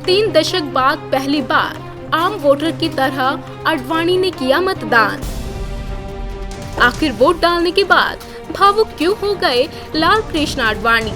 3 दशक बाद पहली बार आम वोटर की तरह आडवाणी ने किया मतदान। आखिर वोट डालने के बाद भावुक क्यों हो गए लाल कृष्ण आडवाणी?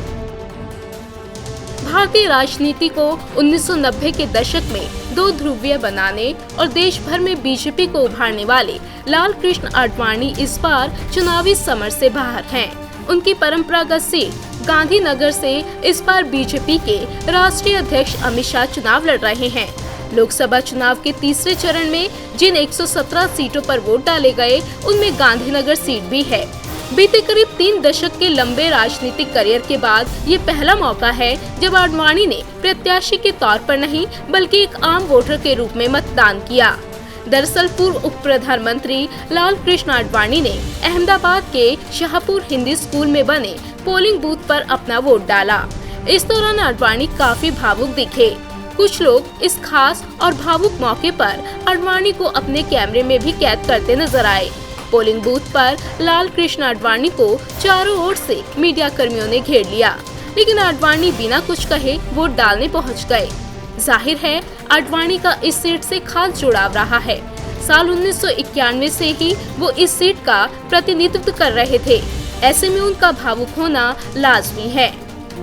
भारतीय राजनीति को 1990 के दशक में 2 ध्रुवीय बनाने और देश भर में बीजेपी को उभारने वाले लाल कृष्ण आडवाणी इस बार चुनावी समर से बाहर हैं। उनकी परंपरागत सीट गांधीनगर से इस बार बीजेपी के राष्ट्रीय अध्यक्ष अमित शाह चुनाव लड़ रहे हैं। लोकसभा चुनाव के तीसरे चरण में जिन 117 सीटों पर वोट डाले गए, उनमें गांधीनगर सीट भी है। बीते करीब 3 दशक के लंबे राजनीतिक करियर के बाद ये पहला मौका है जब आडवाणी ने प्रत्याशी के तौर पर नहीं बल्कि एक आम वोटर के रूप में मतदान किया। दरअसल पूर्व उप प्रधानमंत्री लाल कृष्ण आडवाणी ने अहमदाबाद के शाहपुर हिंदी स्कूल में बने पोलिंग बूथ पर अपना वोट डाला। इस दौरान आडवाणी काफी भावुक दिखे। कुछ लोग इस खास और भावुक मौके पर आडवाणी को अपने कैमरे में भी कैद करते नजर आए। पोलिंग बूथ पर लाल कृष्ण आडवाणी को चारों ओर से मीडिया कर्मियों ने घेर लिया, लेकिन आडवाणी बिना कुछ कहे वोट डालने पहुंच गए। जाहिर है आडवाणी का इस सीट से खास जुड़ाव रहा है। साल 1991 से ही वो इस सीट का प्रतिनिधित्व कर रहे थे। ऐसे में उनका भावुक होना लाजमी है।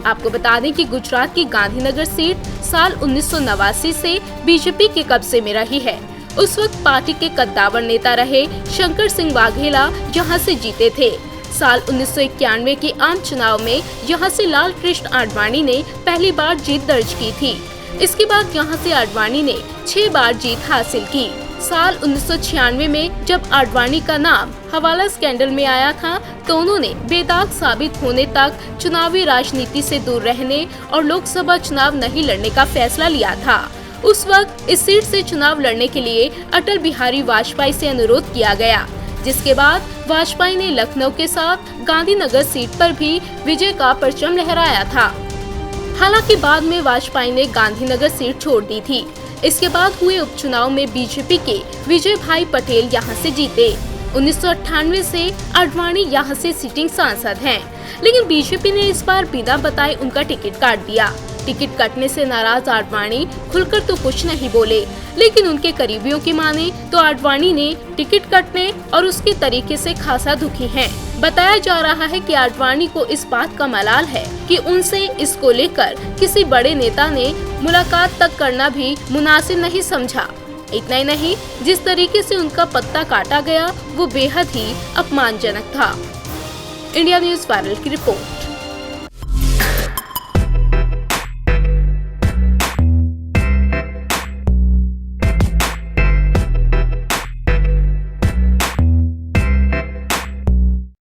आपको बता दें कि गुजरात की गांधीनगर सीट साल 1989 से बीजेपी के कब्जे में रही है। उस वक्त पार्टी के कद्दावर नेता रहे शंकर सिंह वाघेला यहां से जीते थे। साल 1991 के आम चुनाव में यहां से लाल कृष्ण आडवाणी ने पहली बार जीत दर्ज की थी। इसके बाद यहां से आडवाणी ने 6 बार जीत हासिल की। साल 1996 में जब आडवाणी का नाम हवाला स्कैंडल में आया था, तो उन्होंने बेदाग साबित होने तक चुनावी राजनीति से दूर रहने और लोकसभा चुनाव नहीं लड़ने का फैसला लिया था। उस वक्त इस सीट से चुनाव लड़ने के लिए अटल बिहारी वाजपेयी से अनुरोध किया गया, जिसके बाद वाजपेयी ने लखनऊ के साथ गांधीनगर सीट पर भी विजय का परचम लहराया था। हालांकि बाद में वाजपेयी ने गांधीनगर सीट छोड़ दी थी। इसके बाद हुए उपचुनाव में बीजेपी के विजय भाई पटेल यहां से जीते। 1998 से आडवाणी यहां से सिटिंग सांसद हैं, लेकिन बीजेपी ने इस बार बिना बताए उनका टिकट काट दिया। टिकट कटने से नाराज आडवाणी खुलकर तो कुछ नहीं बोले, लेकिन उनके करीबियों की माने तो आडवाणी ने टिकट कटने और उसके तरीके से खासा दुखी हैं। बताया जा रहा है कि आडवाणी को इस बात का मलाल है कि उनसे इसको लेकर किसी बड़े नेता ने मुलाकात तक करना भी मुनासिब नहीं समझा। इतना ही नहीं, जिस तरीके से उनका पत्ता काटा गया वो बेहद ही अपमानजनक था। इंडिया न्यूज़ वायरल की रिपोर्ट।